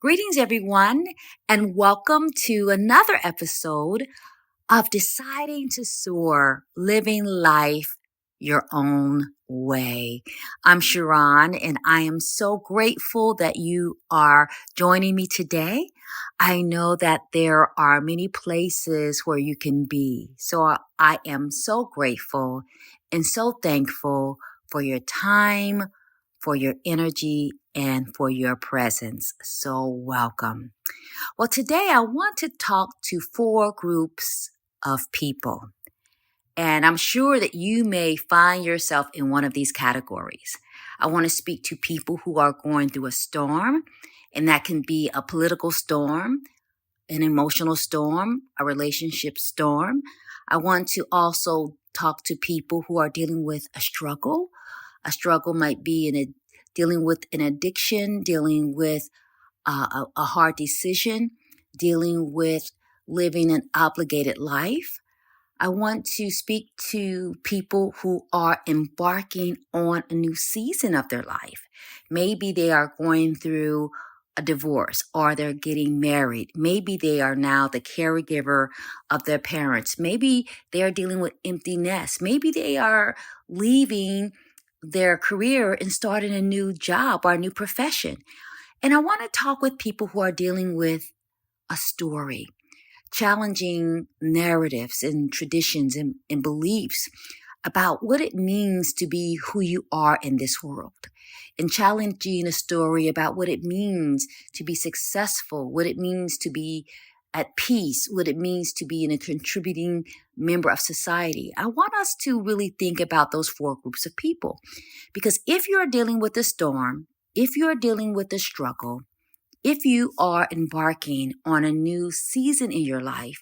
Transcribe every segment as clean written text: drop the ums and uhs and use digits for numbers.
Greetings, everyone, and welcome to another episode of Deciding to Soar, Living Life Your Own Way. I'm Sharon, and I am so grateful that you are joining me today. I know that there are many places where you can be, so I am so grateful and so thankful for your time, for your energy, and for your presence. So welcome. Well, today I want to talk to four groups of people. And I'm sure that you may find yourself in one of these categories. I want to speak to people who are going through a storm, and that can be a political storm, an emotional storm, a relationship storm. I want to also talk to people who are dealing with a struggle. A struggle might be dealing with an addiction, dealing with a hard decision, dealing with living an obligated life. I want to speak to people who are embarking on a new season of their life. Maybe they are going through a divorce or they're getting married. Maybe they are now the caregiver of their parents. Maybe they are dealing with empty nest. Maybe they are leaving their career and starting a new job or a new profession. And I want to talk with people who are dealing with a story, challenging narratives and traditions and beliefs about what it means to be who you are in this world, and challenging a story about what it means to be successful, what it means to be at peace, what it means to be a contributing member of society. I want us to really think about those four groups of people, because if you're dealing with a storm, if you're dealing with a struggle, if you are embarking on a new season in your life,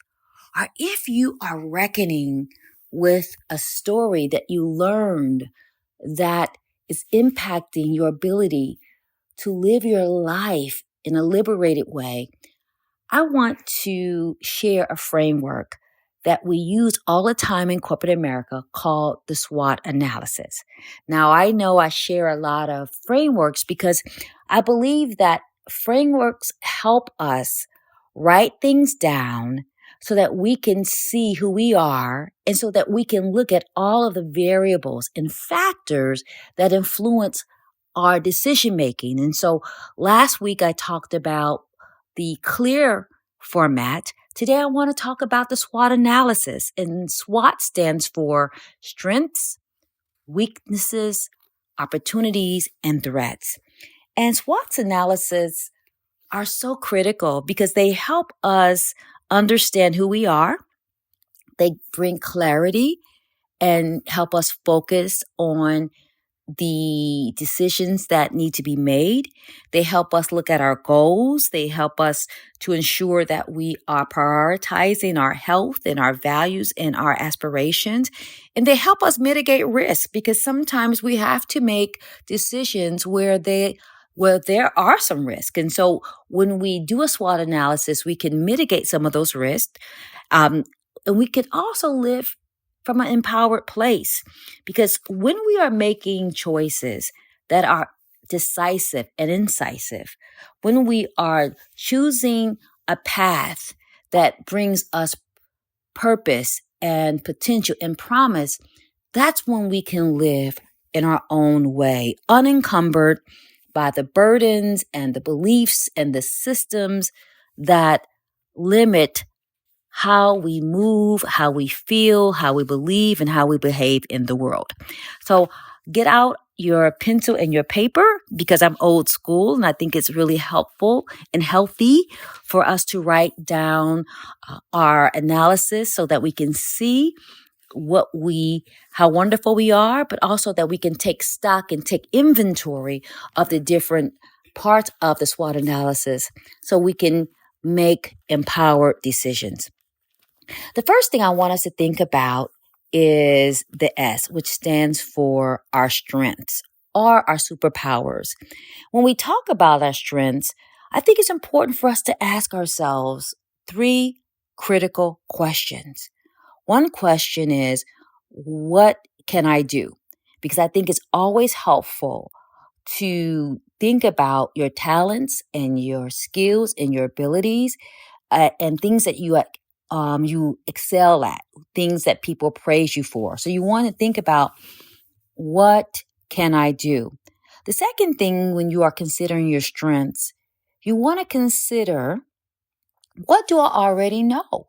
or if you are reckoning with a story that you learned that is impacting your ability to live your life in a liberated way, I want to share a framework that we use all the time in corporate America called the SWOT analysis. Now, I know I share a lot of frameworks because I believe that frameworks help us write things down so that we can see who we are and so that we can look at all of the variables and factors that influence our decision making. And so last week I talked about the clear format. Today, I want to talk about the SWOT analysis. And SWOT stands for strengths, weaknesses, opportunities, and threats. And SWOT analysis are so critical because they help us understand who we are. They bring clarity and help us focus on the decisions that need to be made. They help us look at our goals. They help us to ensure that we are prioritizing our health and our values and our aspirations. And they help us mitigate risk because sometimes we have to make decisions where there are some risk. And so when we do a SWOT analysis, we can mitigate some of those risks. And we can also live from an empowered place. Because when we are making choices that are decisive and incisive, when we are choosing a path that brings us purpose and potential and promise, that's when we can live in our own way, unencumbered by the burdens and the beliefs and the systems that limit how we move, how we feel, how we believe, and how we behave in the world. So get out your pencil and your paper because I'm old school and I think it's really helpful and healthy for us to write down our analysis so that we can see how wonderful we are, but also that we can take stock and take inventory of the different parts of the SWOT analysis so we can make empowered decisions. The first thing I want us to think about is the S, which stands for our strengths or our superpowers. When we talk about our strengths, I think it's important for us to ask ourselves three critical questions. One question is, what can I do? Because I think it's always helpful to think about your talents and your skills and your abilities and things that you excel at, things that people praise you for. So you want to think about, what can I do? The second thing, when you are considering your strengths, you want to consider, what do I already know?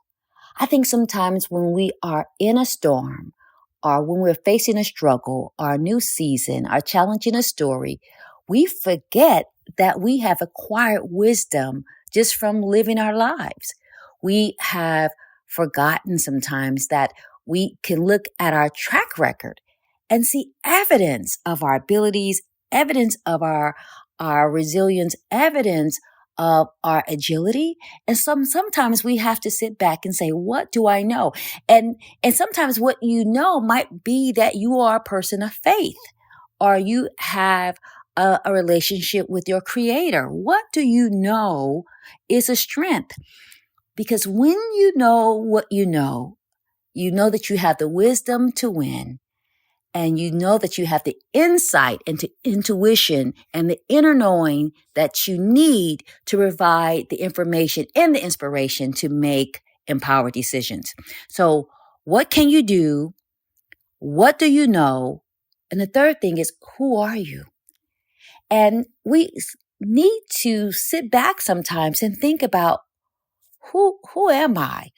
I think sometimes when we are in a storm, or when we're facing a struggle, or a new season, or challenging a story, we forget that we have acquired wisdom just from living our lives. We have forgotten sometimes that we can look at our track record and see evidence of our abilities, evidence of our resilience, evidence of our agility. And sometimes we have to sit back and say, what do I know? And sometimes what you know might be that you are a person of faith, or you have a relationship with your creator. What do you know is a strength? Because when you know what you know that you have the wisdom to win, and you know that you have the insight into intuition and the inner knowing that you need to provide the information and the inspiration to make empowered decisions. So what can you do? What do you know? And the third thing is, who are you? And we need to sit back sometimes and think about, who am I?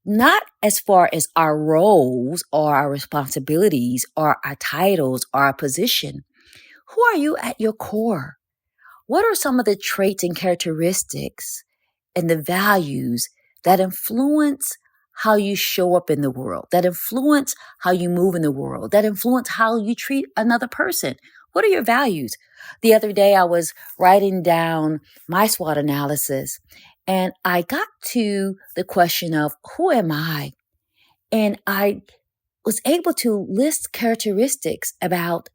Not as far as our roles or our responsibilities or our titles or our position. Who are you at your core? What are some of the traits and characteristics and the values that influence how you show up in the world, that influence how you move in the world, that influence how you treat another person? What are your values? The other day, I was writing down my SWOT analysis, and I got to the question of, who am I? And I was able to list characteristics about,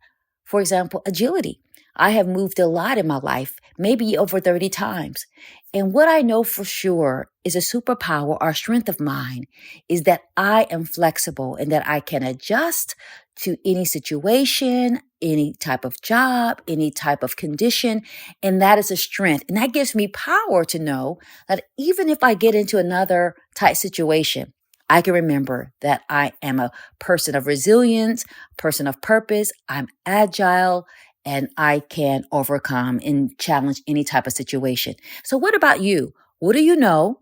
for example, agility. I have moved a lot in my life, maybe over 30 times. And what I know for sure is a superpower or strength of mine is that I am flexible and that I can adjust to any situation, any type of job, any type of condition. And that is a strength. And that gives me power to know that even if I get into another tight situation, I can remember that I am a person of resilience, person of purpose. I'm agile, and I can overcome and challenge any type of situation. So what about you? What do you know?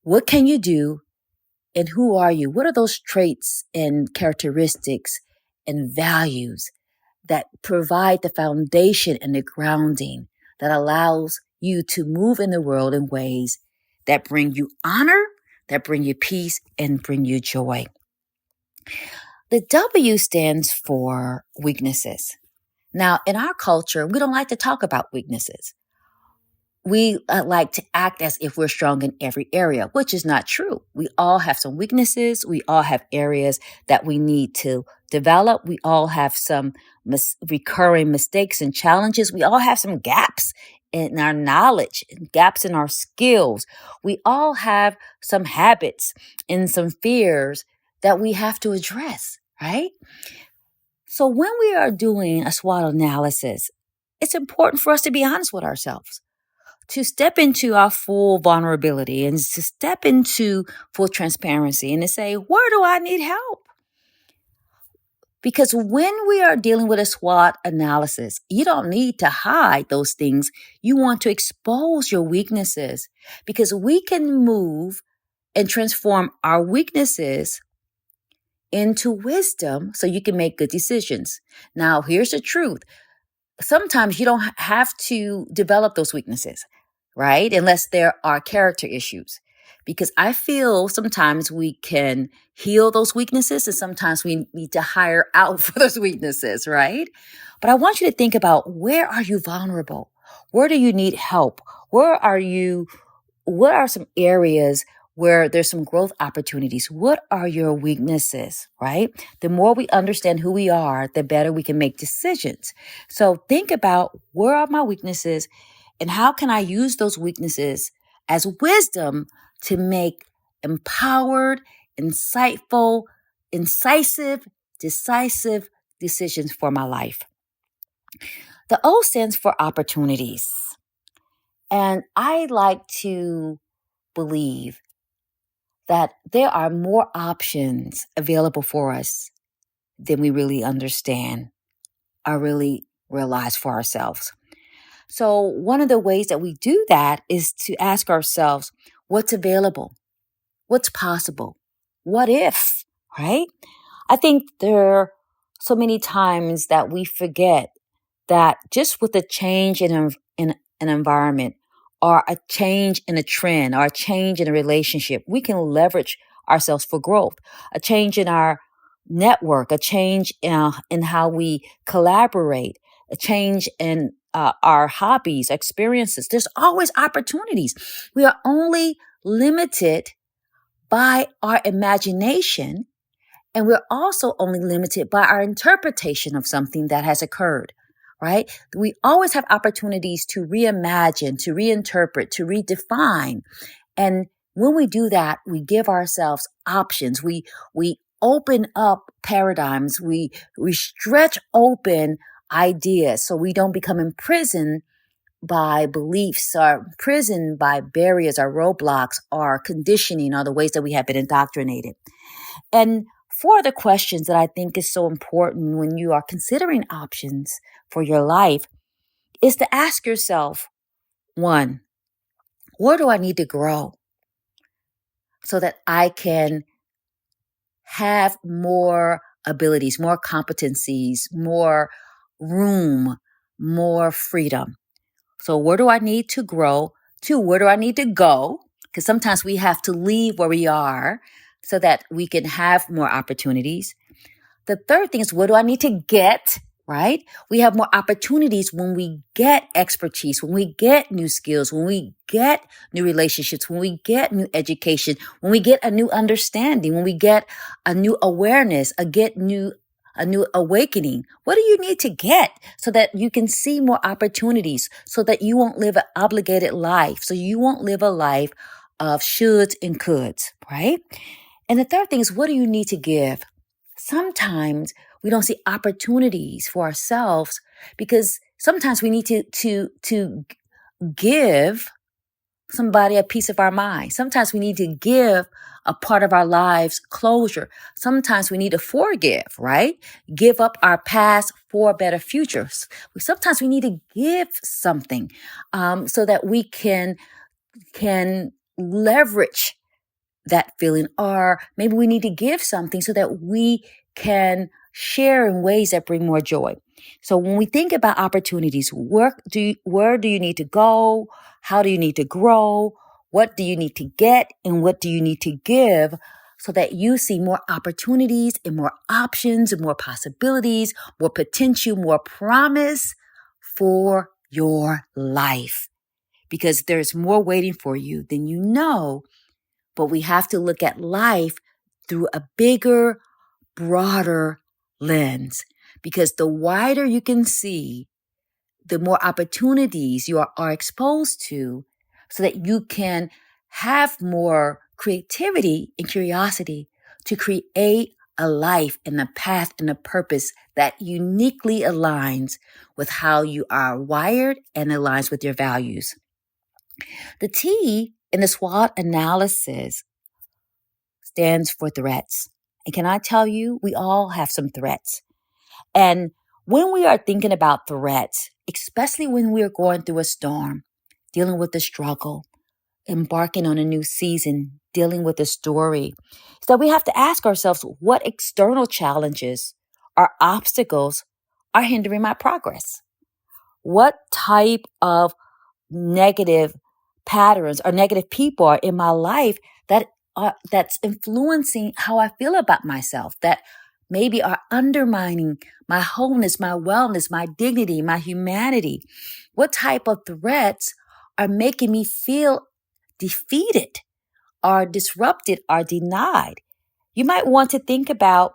What can you do? And who are you? What are those traits and characteristics and values that provide the foundation and the grounding that allows you to move in the world in ways that bring you honor, that bring you peace, and bring you joy? The W stands for weaknesses. Now, in our culture, we don't like to talk about weaknesses. We like to act as if we're strong in every area, which is not true. We all have some weaknesses. We all have areas that we need to develop. We all have some recurring mistakes and challenges. We all have some gaps in our knowledge, gaps in our skills. We all have some habits and some fears that we have to address, right? So when we are doing a SWOT analysis, it's important for us to be honest with ourselves, to step into our full vulnerability and to step into full transparency and to say, where do I need help? Because when we are dealing with a SWOT analysis, you don't need to hide those things. You want to expose your weaknesses, because we can move and transform our weaknesses into wisdom so you can make good decisions. Now, here's the truth. Sometimes you don't have to develop those weaknesses, right? Unless there are character issues. Because I feel sometimes we can heal those weaknesses and sometimes we need to hire out for those weaknesses, right? But I want you to think about, where are you vulnerable? Where do you need help? What are some areas where there's some growth opportunities? What are your weaknesses, right? The more we understand who we are, the better we can make decisions. So think about, where are my weaknesses and how can I use those weaknesses as wisdom to make empowered, insightful, incisive, decisive decisions for my life. The O stands for opportunities. And I like to believe that there are more options available for us than we really understand or really realize for ourselves. So, one of the ways that we do that is to ask ourselves, what's available? What's possible? What if, right? I think there are so many times that we forget that just with a change in an environment or a change in a trend or a change in a relationship, we can leverage ourselves for growth. A change in our network, a change in how we collaborate, a change in our hobbies, experiences. There's always opportunities. We are only limited by our imagination, and we're also only limited by our interpretation of something that has occurred, right? We always have opportunities to reimagine, to reinterpret, to redefine. And when we do that, we give ourselves options. We open up paradigms. We stretch open ideas so we don't become imprisoned by beliefs or imprisoned by barriers or roadblocks or conditioning or the ways that we have been indoctrinated. And four of the questions that I think is so important when you are considering options for your life is to ask yourself, one, where do I need to grow so that I can have more abilities, more competencies, more room, more freedom? So where do I need to grow? Two, where do I need to go? Because sometimes we have to leave where we are so that we can have more opportunities. The third thing is, what do I need to get? Right? We have more opportunities when we get expertise, when we get new skills, when we get new relationships, when we get new education, when we get a new understanding, when we get a new awareness, a new awakening. What do you need to get so that you can see more opportunities, so that you won't live an obligated life, so you won't live a life of shoulds and coulds, right? And the third thing is, what do you need to give? Sometimes we don't see opportunities for ourselves because sometimes we need to give somebody a piece of our mind. Sometimes we need to give a part of our lives closure. Sometimes we need to forgive, right? Give up our past for a better future. Sometimes we need to give something so that we can leverage that feeling, or maybe we need to give something so that we can share in ways that bring more joy. So when we think about opportunities, where do you need to go? How do you need to grow? What do you need to get? And what do you need to give so that you see more opportunities and more options and more possibilities, more potential, more promise for your life? Because there's more waiting for you than you know. But we have to look at life through a bigger, broader lens, because the wider you can see, the more opportunities you are exposed to, so that you can have more creativity and curiosity to create a life and a path and a purpose that uniquely aligns with how you are wired and aligns with your values. The T in the SWOT analysis stands for threats. And can I tell you, we all have some threats. And when we are thinking about threats, especially when we are going through a storm, dealing with a struggle, embarking on a new season, dealing with a story, so we have to ask ourselves, what external challenges or obstacles are hindering my progress? What type of negative patterns or negative people are in my life that's influencing how I feel about myself, that maybe are undermining my wholeness, my wellness, my dignity, my humanity? What type of threats are making me feel defeated or disrupted or denied? You might want to think about,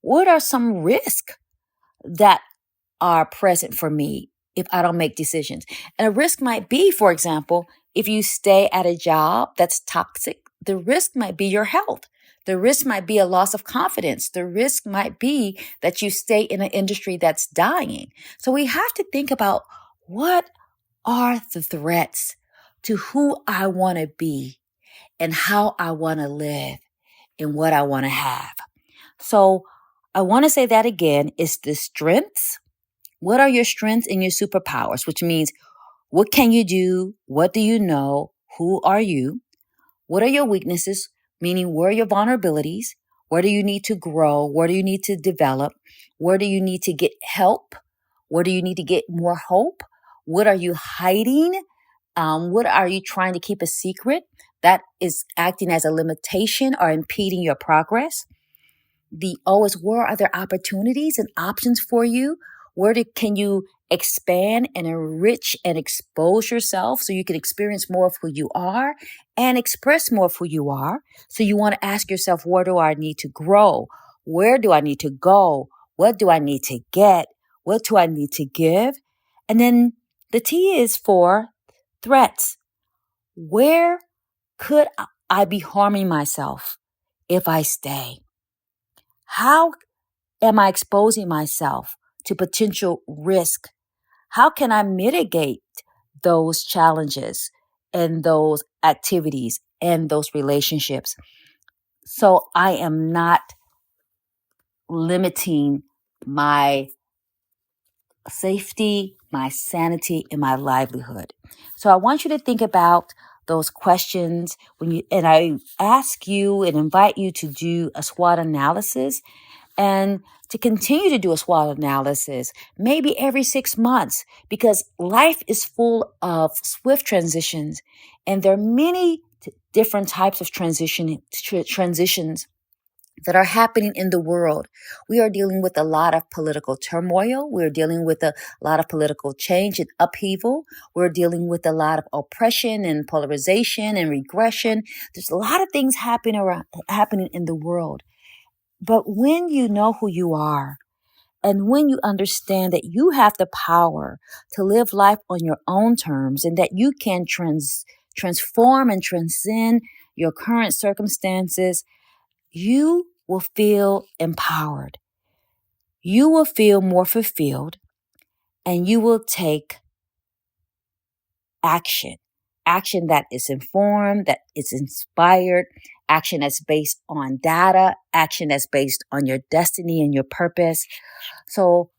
what are some risks that are present for me if I don't make decisions? And a risk might be, for example, if you stay at a job that's toxic, the risk might be your health. The risk might be a loss of confidence. The risk might be that you stay in an industry that's dying. So we have to think about, what are the threats to who I want to be and how I want to live and what I want to have. So I want to say that again. It's the strengths. What are your strengths and your superpowers? Which means, what can you do? What do you know? Who are you? What are your weaknesses? Meaning, where are your vulnerabilities? Where do you need to grow? Where do you need to develop? Where do you need to get help? Where do you need to get more hope? What are you hiding? What are you trying to keep a secret that is acting as a limitation or impeding your progress? The O is, where are there opportunities and options for you? Can you expand and enrich and expose yourself so you can experience more of who you are and express more of who you are? So you want to ask yourself, where do I need to grow? Where do I need to go? What do I need to get? What do I need to give? And then the T is for threats. Where could I be harming myself if I stay? How am I exposing myself to potential risk? How can I mitigate those challenges and those activities and those relationships so I am not limiting my safety, my sanity, and my livelihood? So I want you to think about those questions and I ask you and invite you to do a SWOT analysis and to continue to do a SWOT analysis, maybe every 6 months, because life is full of swift transitions, and there are many different types of transitions that are happening in the world. We are dealing with a lot of political turmoil. We're dealing with a lot of political change and upheaval. We're dealing with a lot of oppression and polarization and regression. There's a lot of things happening in the world. But when you know who you are, and when you understand that you have the power to live life on your own terms and that you can transform and transcend your current circumstances, you will feel empowered. You will feel more fulfilled, and you will take action. Action that is informed, that is inspired, action that's based on data, action that's based on your destiny and your purpose. So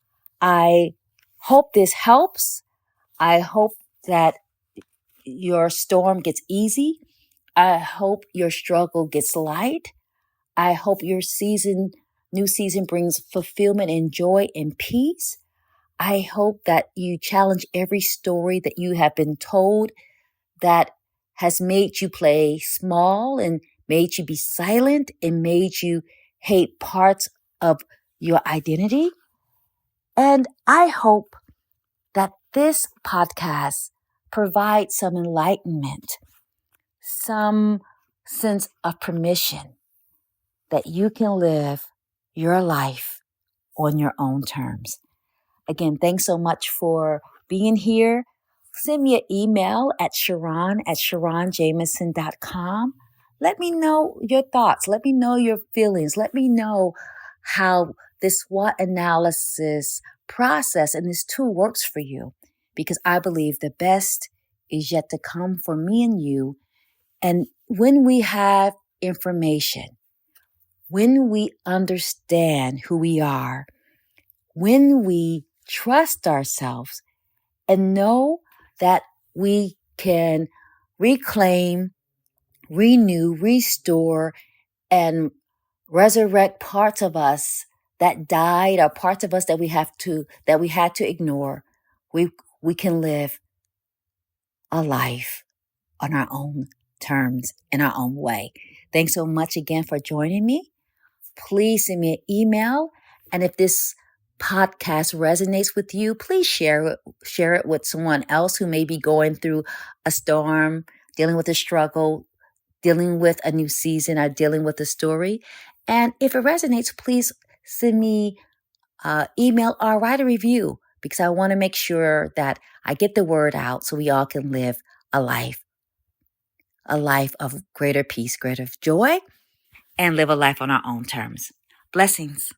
I hope this helps. I hope that your storm gets easy. I hope your struggle gets light. I hope your new season brings fulfillment and joy and peace. I hope that you challenge every story that you have been told that has made you play small and made you be silent and made you hate parts of your identity. And I hope that this podcast provides some enlightenment, some sense of permission that you can live your life on your own terms. Again, thanks so much for being here. Send me an email at sharonjameson.com. Let me know your thoughts. Let me know your feelings. Let me know how this SWOT analysis process and this tool works for you, because I believe the best is yet to come for me and you. And when we have information, when we understand who we are, when we trust ourselves and know that we can reclaim, renew, restore, and resurrect parts of us that died or parts of us that we had to ignore, we can live a life on our own terms in our own way. Thanks so much again for joining me. Please send me an email. And if this podcast resonates with you, please share it with someone else who may be going through a storm, dealing with a struggle, dealing with a new season, or dealing with a story. And if it resonates, please send me an email or write a review, because I want to make sure that I get the word out so we all can live a life of greater peace, greater joy. and live a life on our own terms. Blessings.